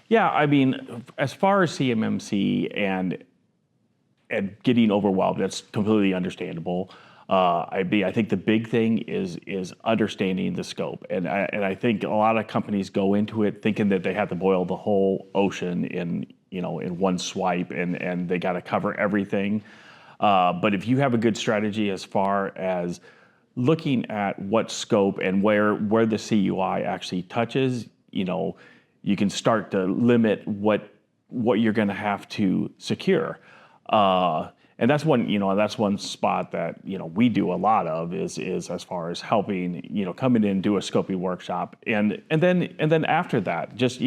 Yeah, I mean, as far as CMMC and getting overwhelmed, that's completely understandable. I think the big thing is understanding the scope, and I think a lot of companies go into it thinking that they have to boil the whole ocean in one swipe, and they got to cover everything. But if you have a good strategy as far as looking at what scope and where the CUI actually touches, you can start to limit what you're going to have to secure. And that's one spot that we do a lot of is as far as helping coming in and do a scoping workshop, and then after that, just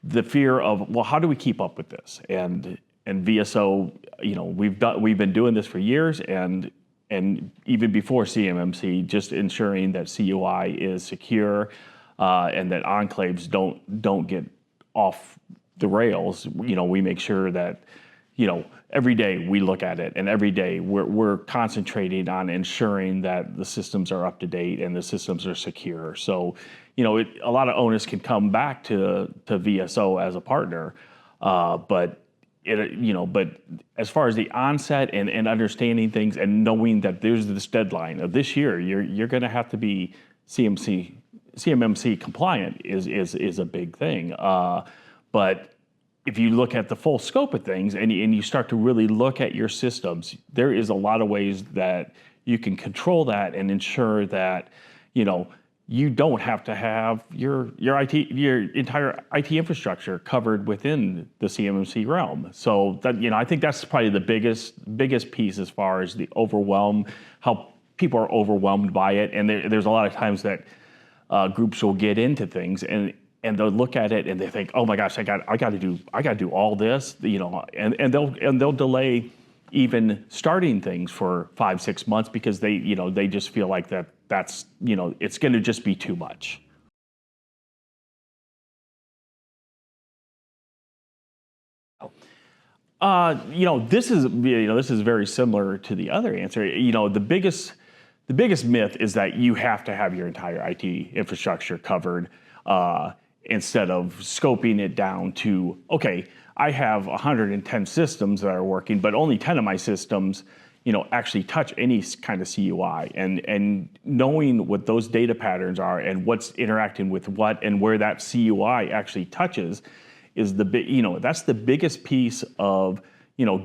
the fear of, well, how do we keep up with this? And VSO, we've been doing this for years, and even before CMMC, just ensuring that CUI is secure, and that enclaves don't get off the rails. We make sure that every day we look at it, and every day we're concentrating on ensuring that the systems are up to date and the systems are secure. So, a lot of onus can come back to VSO as a partner, but as far as the onset and understanding things and knowing that there's this deadline of this year, you're going to have to be CMMC compliant is a big thing. But if you look at the full scope of things and you start to really look at your systems, there is a lot of ways that you can control that and ensure that you don't have to have your entire IT infrastructure covered within the CMMC realm. So that I think that's probably the biggest piece as far as the overwhelm, how people are overwhelmed by it, and there's a lot of times that groups will get into things and they'll look at it and they think, oh my gosh, I got to do all this, and they'll delay even starting things for 5-6 months because they just feel like that's it's going to just be too much. This is very similar to the other answer. The biggest myth is that you have to have your entire IT infrastructure covered, instead of scoping it down to, okay, I have 110 systems that are working, but only 10 of my systems actually touch any kind of CUI, and knowing what those data patterns are and what's interacting with what and where that CUI actually touches is that's the biggest piece of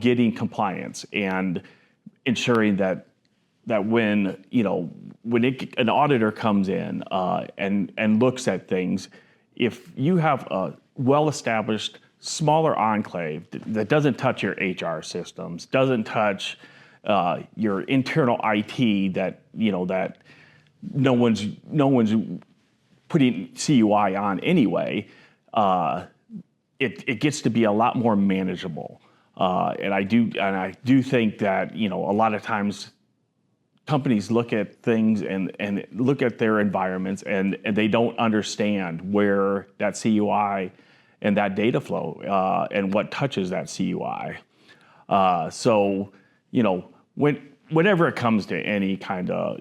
getting compliance and ensuring that when an auditor comes in and looks at things, if you have a well-established smaller enclave that doesn't touch your HR systems, doesn't touch your internal IT, that no one's putting CUI on anyway, it gets to be a lot more manageable. And I do think that a lot of times companies look at things and look at their environments and they don't understand where that CUI and that data flow and what touches that CUI. So whenever it comes to any kind of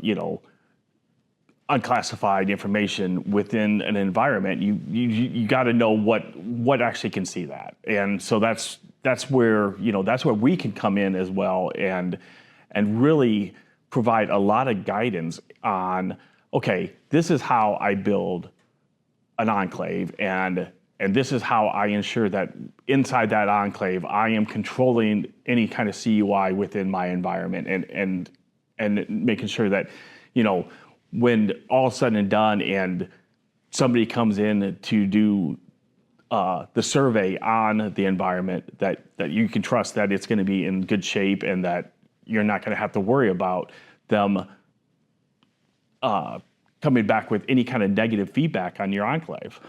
unclassified information within an environment, you got to know what actually can see that, and so that's where we can come in as well and really provide a lot of guidance on, okay, this is how I build an enclave, and this is how I ensure that inside that enclave I am controlling any kind of CUI within my environment, and making sure that when all is said and done and somebody comes in to do the survey on the environment, that you can trust that it's going to be in good shape and that you're not going to have to worry about them coming back with any kind of negative feedback on your enclave.